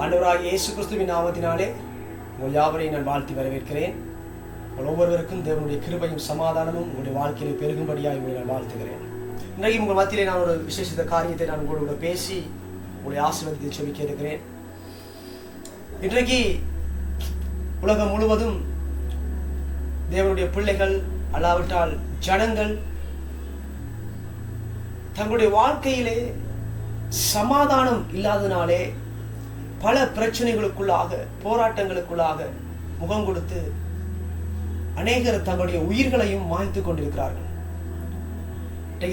ஆண்டவராகிய இயேசு கிறிஸ்துவின் நாமத்தினாலே உங்கள் யாவரையும் நான் வாழ்த்தி வரவேற்கிறேன். உங்கள் ஒவ்வொருவருக்கும் தேவனுடைய கிருபையும் சமாதானமும் உங்களுடைய வாழ்க்கையில் பெருகும்படியாக உங்களை நான் வாழ்த்துகிறேன். இன்றைக்கு உங்கள் மத்தியிலே நான் ஒரு விசேஷித்த காரியத்தை நான் உங்களோட பேசி உங்களுடைய ஆசீர்வாதத்தை சொல்லிக்க இருக்கிறேன். இன்றைக்கு உலகம் முழுவதும் தேவனுடைய பிள்ளைகள் அல்லாவிட்டால் ஜனங்கள் தங்களுடைய வாழ்க்கையிலே சமாதானம் இல்லாதனாலே பல பிரச்சனைகளுக்குள்ளாக போராட்டங்களுக்குள்ளாக முகம் கொடுத்து அநேகர் தங்களுடைய உயிர்களையும் மாய்த்து கொண்டிருக்கிறார்கள்.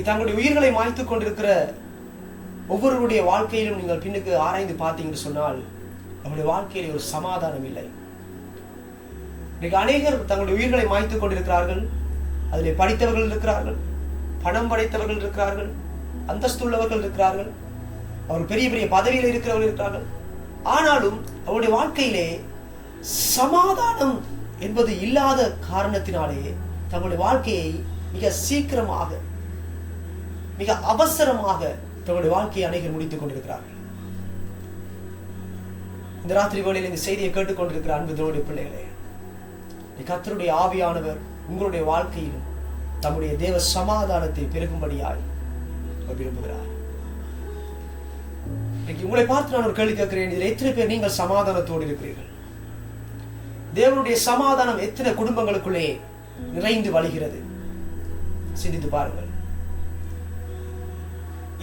தங்களுடைய உயிர்களை மாய்த்து கொண்டிருக்கிற ஒவ்வொருவருடைய வாழ்க்கையிலும் நீங்கள் பின்னுக்கு ஆராய்ந்து பார்த்தீங்கன்னு சொன்னால் அவருடைய வாழ்க்கையிலே ஒரு சமாதானம் இல்லை. இன்றைக்கு அநேகர் தங்களுடைய உயிர்களை மாய்த்து கொண்டிருக்கிறார்கள். அதிலே படித்தவர்கள் இருக்கிறார்கள், பணம் படைத்தவர்கள் இருக்கிறார்கள், அந்தஸ்துள்ளவர்கள் இருக்கிறார்கள், அவர் பெரிய பெரிய பதவியில் இருக்கிறவர்கள் இருக்கிறார்கள். ஆனாலும் அவருடைய வாழ்க்கையிலே சமாதானம் என்பது இல்லாத காரணத்தினாலே தங்களுடைய வாழ்க்கையை மிக சீக்கிரமாக மிக அவசரமாக தங்களுடைய வாழ்க்கையை அநேகர் முடித்துக் கொண்டிருக்கிறார்கள். இந்த ராத்திரி வேளையில் இந்த செய்தியை கேட்டுக்கொண்டிருக்கிற அன்பு தேவனுடைய பிள்ளைகளே, கர்த்தருடைய ஆவியானவர் உங்களுடைய வாழ்க்கையிலும் தம்முடைய தேவ சமாதானத்தை பெருகும்படியாய் விரும்புகிறார். உங்களை பார்த்து நான் ஒரு கேள்வி கேட்கிறேன். இதில் எத்தனை பேர் நீங்கள் சமாதானத்தோடு இருக்கிறீர்கள்? தேவனுடைய சமாதானம் எத்தனை குடும்பங்களுக்குள்ளே நிறைந்து வழிகிறது? சிந்தித்து பாருங்கள்.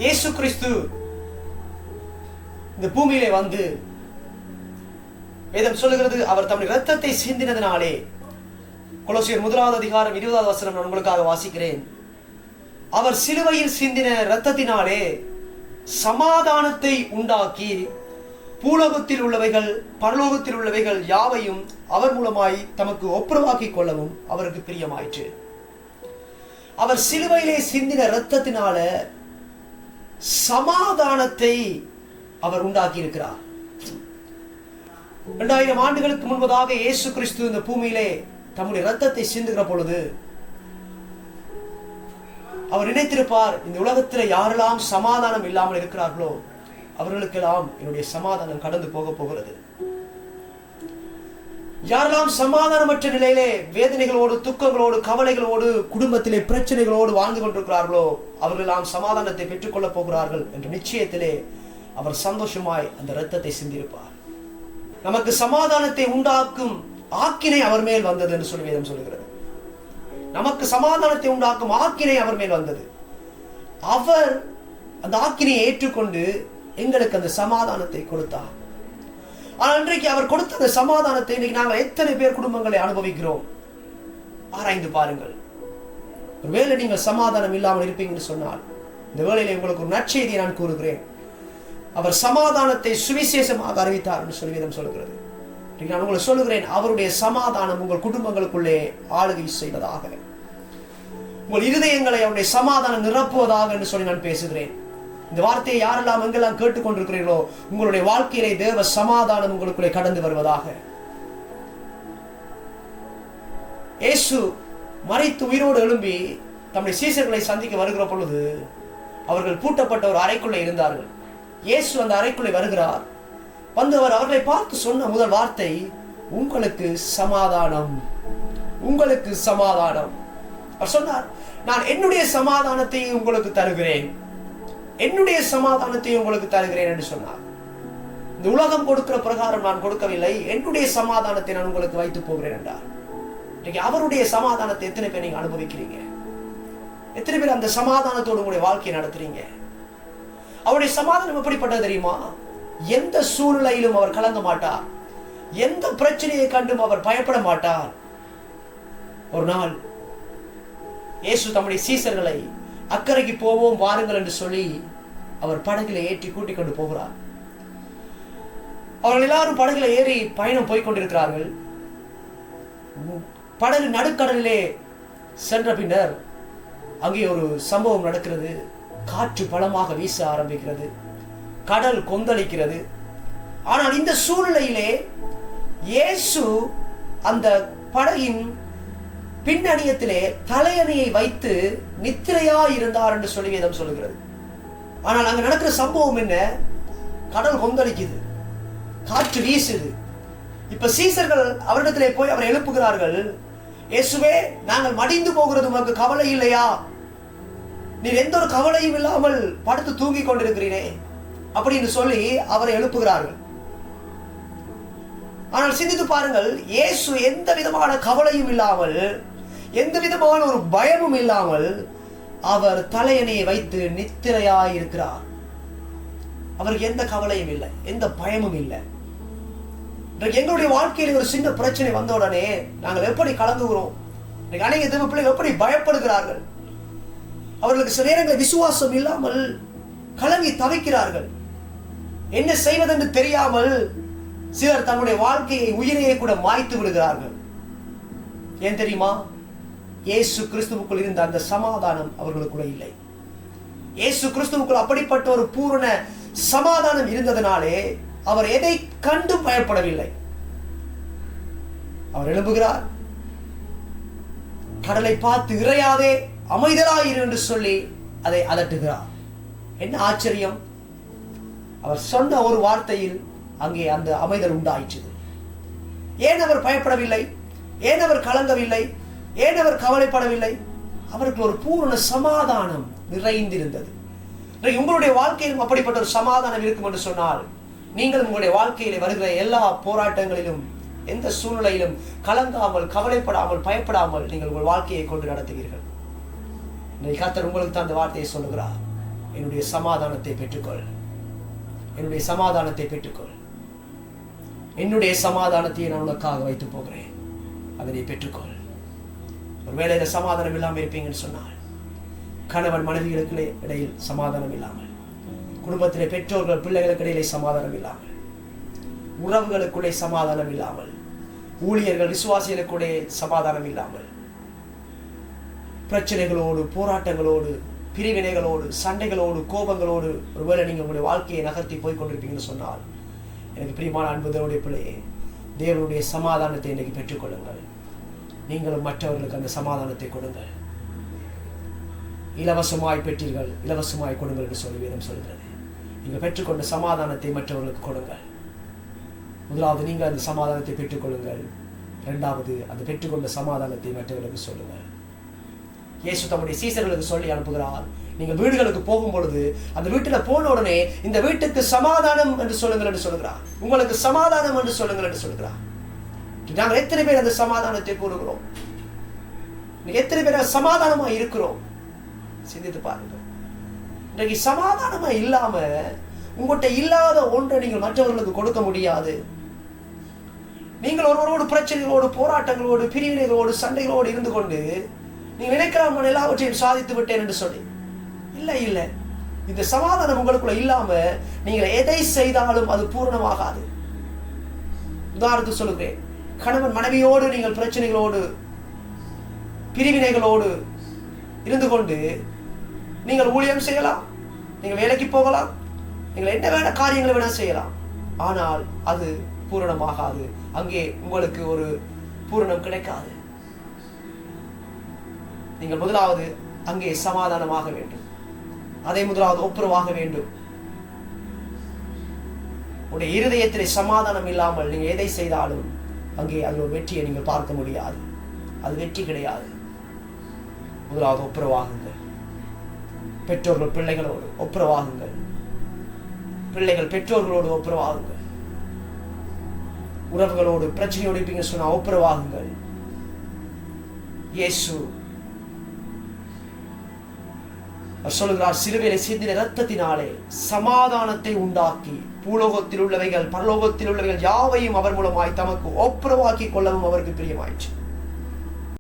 இயேசு கிறிஸ்து இந்த பூமியிலே வந்து வேதம் சொல்லுகிறது, அவர் தம்முடைய இரத்தத்தை சிந்தினதினாலே. கொலோசியர் 1 அதிகாரம் 20 வசனம் நான் உங்களுக்காக வாசிக்கிறேன். அவர் சிலுவையில் சிந்தின இரத்தத்தினாலே சமாதானத்தை உண்டாக்கி பூலோகத்தில் உள்ளவைகள் பரலோகத்தில் உள்ளவைகள் யாவையும் அவர் மூலமாய் தமக்கு ஒப்புரவாக்கி கொள்ளவும் அவருக்கு பிரியமாயிற்று. அவர் சிலுவையிலே சிந்தின இரத்தத்தினால சமாதானத்தை அவர் உண்டாக்கி இருக்கிறார். 2000 ஆண்டுகளுக்கு முன்பதாக இயேசு கிறிஸ்து இந்த பூமியிலே தம்முடைய இரத்தத்தை சிந்துகிற பொழுது அவர் நினைத்திருப்பார், இந்த உலகத்தில் யாரெல்லாம் சமாதானம் இல்லாமல் இருக்கிறார்களோ அவர்களுக்கெல்லாம் என்னுடைய சமாதானம் கடந்து போக போகிறது. யாரெல்லாம் சமாதானமற்ற நிலையிலே வேதனைகளோடு துக்கங்களோடு கவலைகளோடு குடும்பத்திலே பிரச்சனைகளோடு வாழ்ந்து கொண்டிருக்கிறார்களோ அவர்களெல்லாம் சமாதானத்தை பெற்றுக்கொள்ள போகிறார்கள் என்ற நிச்சயத்திலே அவர் சந்தோஷமாய் அந்த இரத்தத்தை சிந்திருப்பார். நமக்கு சமாதானத்தை உண்டாக்கும் ஆக்கினை அவர் மேல் வந்தது என்று சொல்லி வேதம் சொல்லுகிறது. நமக்கு சமாதானத்தை உண்டாக்கும் ஆக்கினை அவர் மேல் வந்தது. அவர் அந்த ஆக்கினையை ஏற்றுக்கொண்டு எங்களுக்கு அந்த சமாதானத்தை கொடுத்தார். ஆனால் இன்றைக்கு அவர் கொடுத்த அந்த சமாதானத்தை இன்னைக்கு நாங்கள் எத்தனை பேர் குடும்பங்களை அனுபவிக்கிறோம்? ஆராய்ந்து பாருங்கள். ஒருவேளை நீங்கள் சமாதானம் இல்லாமல் இருப்பீங்கன்னு சொன்னால் இந்த வேளையில உங்களுக்கு ஒரு நற்செய்தியை நான் கூறுகிறேன். அவர் சமாதானத்தை சுவிசேஷமாக அறிவித்தார் என்று சொல்லி வேதம் சொல்லுகிறது. நான் உங்களுக்கு சொல்லுகிறேன், அவருடைய சமாதானம் உங்கள் குடும்பங்களுக்குள்ளே ஆளுகை செய்வதாக, உங்கள் இருதயங்களை அவருடைய சமாதானம் நிரப்புவதாக என்று சொல்லி நான் பேசுகிறேன். இந்த வார்த்தையை யாரெல்லாம் எங்கெல்லாம் கேட்டுக்கொண்டிருக்கிறீர்களோ உங்களுடைய வாழ்க்கையிலே தேவ சமாதானம் உங்களுக்குள்ளே கடந்து வருவதாக. இயேசு மரித்து உயிரோடு எழும்பி தம்முடைய சீசர்களை சந்திக்க வருகிற பொழுது அவர்கள் பூட்டப்பட்ட ஒரு அறைக்குள்ளே இருந்தார்கள். இயேசு அந்த அறைக்குள்ளே வருகிறார். வந்தவர் அவர்களை பார்த்து சொன்ன முதல் வார்த்தை, உங்களுக்கு சமாதானம், உங்களுக்கு சமாதானம். அவர் சொன்னார், நான் என்னுடைய சமாதானத்தை உங்களுக்கு தருகிறேன், என்னுடைய சமாதானத்தை உங்களுக்கு தருகிறேன் என்று சொன்னார். இந்த உலகம் கொடுக்கிற பிரகாரம் நான் கொடுக்கவில்லை, என்னுடைய சமாதானத்தை நான் உங்களுக்கு வைத்து போகிறேன் என்றார். இன்னைக்கு அவருடைய சமாதானத்தை எத்தனை பேர் நீங்க அனுபவிக்கிறீங்க? எத்தனை பேர் அந்த சமாதானத்தோடு உங்களுடைய வாழ்க்கையை நடத்துறீங்க? அவருடைய சமாதானம் எப்படிப்பட்டது தெரியுமா? எந்த சூழ்நிலையிலும் அவர் கலங்க மாட்டார், எந்த பிரச்சனையை கண்டும் அவர் பயப்பட மாட்டார். ஒரு நாள் இயேசு தம்முடைய சீசர்களை அக்கறைக்கு போவோம் வாருங்கள் என்று சொல்லி அவர் படகில ஏற்றி கூட்டிக் கொண்டு போகிறார். அவர்கள் எல்லாரும் படகுல ஏறி பயணம் போய்கொண்டிருக்கிறார்கள். படகு நடுக்கடலிலே சென்ற பின்னர் அங்கே ஒரு சம்பவம் நடக்கிறது. காற்று பலமாக வீச ஆரம்பிக்கிறது, கடல் கொந்தளிக்கிறது. ஆனால் இந்த சூழ்நிலையிலே இயேசு அந்த படகின் பின்னணியத்திலே தலையணையை வைத்து நித்திரையா இருந்தார் என்று சொல்லி வேதம் சொல்லுகிறது. ஆனால் அங்க நடக்கிற சம்பவம் என்ன? கடல் கொந்தளிக்குது, காற்று வீசுது. இப்ப சீசர்கள் அவரிடத்திலே போய் அவரை எழுப்புகிறார்கள். இயேசுவே, நாங்கள் மடிந்து போகிறது உனக்கு கவலை இல்லையா? நீர் எந்த ஒரு கவலையும் இல்லாமல் படுத்து தூங்கி கொண்டிருக்கிறீரே அப்படின்னு சொல்லி அவரை எழுப்புகிறார்கள். ஆனால் சிந்தித்து பாருங்கள், இயேசு எந்த விதமான கவலையும் இல்லாமல், எந்த விதமான ஒரு பயமும் இல்லாமல் அவர் தலையணையை வைத்து நித்திரையாயிருக்கிறார். அவருக்கு எந்த கவலையும் இல்லை, எந்த பயமும் இல்லை. எங்களுடைய வாழ்க்கையில் ஒரு சின்ன பிரச்சனை வந்த உடனே நாங்கள் எப்படி கலங்குகிறோம்? அநேக தேவ பிள்ளைகள் எப்படி பயப்படுகிறார்கள்? அவர்களுக்கு சில நேரங்களில் விசுவாசம் இல்லாமல் கலங்கி தவிக்கிறார்கள். என்ன செய்வதென்று தெரியாமல் சிலர் தன்னுடைய வாழ்க்கையை, உயிரையை கூட மாய்த்து விடுகிறார்கள். ஏன் தெரியுமா? இயேசு கிறிஸ்துவுக்குள் இருந்த அந்த சமாதானம் அவர்களுக்குள்ள இல்லை. இயேசு கிறிஸ்துவுக்குள் அப்படிப்பட்ட ஒரு பூரண சமாதானம் இருந்ததனாலே அவர் எதை கண்டு பயப்படவில்லை. அவர் எழும்புகிறார், கடலை பார்த்து இறையாதே அமைதலாயிரு என்று சொல்லி அதை அதட்டுகிறார். என்ன ஆச்சரியம்! அவர் சொன்ன ஒரு வார்த்தையில் அங்கே அந்த அமைதல் உண்டாயிற்று. ஏன் அவர் பயப்படவில்லை? ஏன் அவர் கலங்கவில்லை? ஏன் அவர் கவலைப்படவில்லை? அவருக்கு ஒரு பூரண சமாதானம் நிறைந்திருந்தது. உங்களுடைய வாழ்க்கையிலும் அப்படிப்பட்ட ஒரு சமாதானம் இருக்கும் என்று சொன்னால், நீங்கள் உங்களுடைய வாழ்க்கையிலே வருகிற எல்லா போராட்டங்களிலும், எந்த சூழ்நிலையிலும் கலங்காமல், கவலைப்படாமல், பயப்படாமல் நீங்கள் உங்கள் வாழ்க்கையை கொண்டு நடத்துவீர்கள். கர்த்தர் உங்களுக்கு தான் அந்த வார்த்தையை சொல்லுகிறார். என்னுடைய சமாதானத்தை பெற்றுக்கொள், என்னுடைய சமாதானத்தை பெற்றுக்கொள், என்னுடைய சமாதானத்தை நான் உனக்காக வைத்து போகிறேன், அதனை பெற்றுக்கொள். ஒருவேளை இந்த சமாதானம் இல்லாமல் இருப்பீங்கன்னு சொன்னால், கணவன் மனைவிகளுக்கு இடையில் சமாதானம் இல்லாமல், குடும்பத்திலே பெற்றோர்கள் பிள்ளைகளுக்கு இடையிலே சமாதானம் இல்லாமல், உறவுகளுக்குள்ளே சமாதானம் இல்லாமல், ஊழியர்கள் விசுவாசிகளுக்குள்ளே சமாதானம் இல்லாமல், பிரச்சனைகளோடு, போராட்டங்களோடு, பிரிவினைகளோடு, சண்டைகளோடு, கோபங்களோடு ஒருவேளை நீங்கள் உங்களுடைய வாழ்க்கையை நகர்த்தி போய் கொண்டிருப்பீங்கன்னு சொன்னால், எனக்கு பிரியமான அன்பு தேவனுடைய பிள்ளையே, தேவனுடைய சமாதானத்தை இன்றைக்கு பெற்றுக்கொள்ளுங்கள். நீங்களும் மற்றவர்களுக்கு அந்த சமாதானத்தை கொடுங்கள். இலவசமாய் பெற்றீர்கள், இலவசமாய் கொடுங்கள் என்று சொல்லி வேதம் சொல்கிறது. நீங்கள் பெற்றுக்கொண்ட சமாதானத்தை மற்றவர்களுக்கு கொடுங்கள். முதலாவது நீங்கள் அந்த சமாதானத்தை பெற்றுக்கொள்ளுங்கள். இரண்டாவது, அந்த பெற்றுக்கொண்ட சமாதானத்தை மற்றவர்களுக்கு சொல்லுங்கள். இயேசு தம்முடைய சீசர்களுக்கு சொல்லி அனுப்புகிறார், நீங்கள் வீடுகளுக்கு போகும் பொழுது அந்த வீட்டில் போன உடனே இந்த வீட்டுக்கு சமாதானம் என்று சொல்லுங்கள் என்று சொல்கிறார். உங்களுக்கு சமாதானம் என்று சொல்லுங்கள் என்று சொல்கிறார். நாங்கள் எத்தனை பேர் அந்த சமாதானத்தை கூறுகிறோம்? எத்தனை பேர் சமாதானமா இருக்கிறோம்? சிந்தித்து பாருங்க. இன்றைக்கு சமாதானமா இல்லாம, உங்கள்கிட்ட இல்லாத ஒன்றை நீங்கள் மற்றவர்களுக்கு கொடுக்க முடியாது. நீங்கள் ஒருவரோடு பிரச்சனைகளோடு, போராட்டங்களோடு, பிரிவினைகளோடு, சண்டைகளோடு இருந்து கொண்டு நீங்கள் நினைக்கலாம் எல்லாவற்றையும் சாதித்து விட்டேன் என்று சொல்லி, இல்லை இல்லை, இந்த சமாதானம் உங்களுக்குள்ள இல்லாம நீங்கள் எதை செய்தாலும் அது பூரணமாகாது. உதாரணத்துக்கு சொல்லுகிறேன், கணவன் மனைவியோடு நீங்கள் பிரச்சனைகளோடு, பிரிவினைகளோடு இருந்து கொண்டு நீங்கள் ஊழியம் செய்யலாம், நீங்கள் வேலைக்கு போகலாம், நீங்கள் என்ன வேணா காரியங்களை வேணா செய்யலாம், ஆனால் அது பூரணமாகாது. அங்கே உங்களுக்கு ஒரு பூரணம் கிடைக்காது. நீங்கள் முதலாவது அங்கே சமாதானமாக வேண்டும், அதை முதலாவது ஒப்புரவாக வேண்டும். உடைய இருதயத்திலே சமாதானம் இல்லாமல் நீங்கள் எதை செய்தாலும் அங்கே அதில் ஒரு வெற்றியை நீங்கள் பார்க்க முடியாது. அது வெற்றி கிடையாது. முதலாவது ஒப்புரவாகுங்கள். பெற்றோர்கள் பிள்ளைகளோடு ஒப்புரவாகுங்கள், பிள்ளைகள் பெற்றோர்களோடு ஒப்புரவாகுங்கள், உறவுகளோடு பிரச்சனையோடு இருப்பீங்க சொன்னா ஒப்புரவாகுங்கள். இயேசு சொல்லுகிறார், சிலுவையிலே சிந்தின இரத்தத்தினாலே சமாதானத்தை உண்டாக்கி பூலோகத்தில் உள்ளவைகள் பரலோகத்தில் உள்ளவைகள் யாவையும் அவர் மூலமாய் தமக்கு ஒப்புரவாக்கி கொள்ளவும் அவருக்கு பிரியமாயிற்று.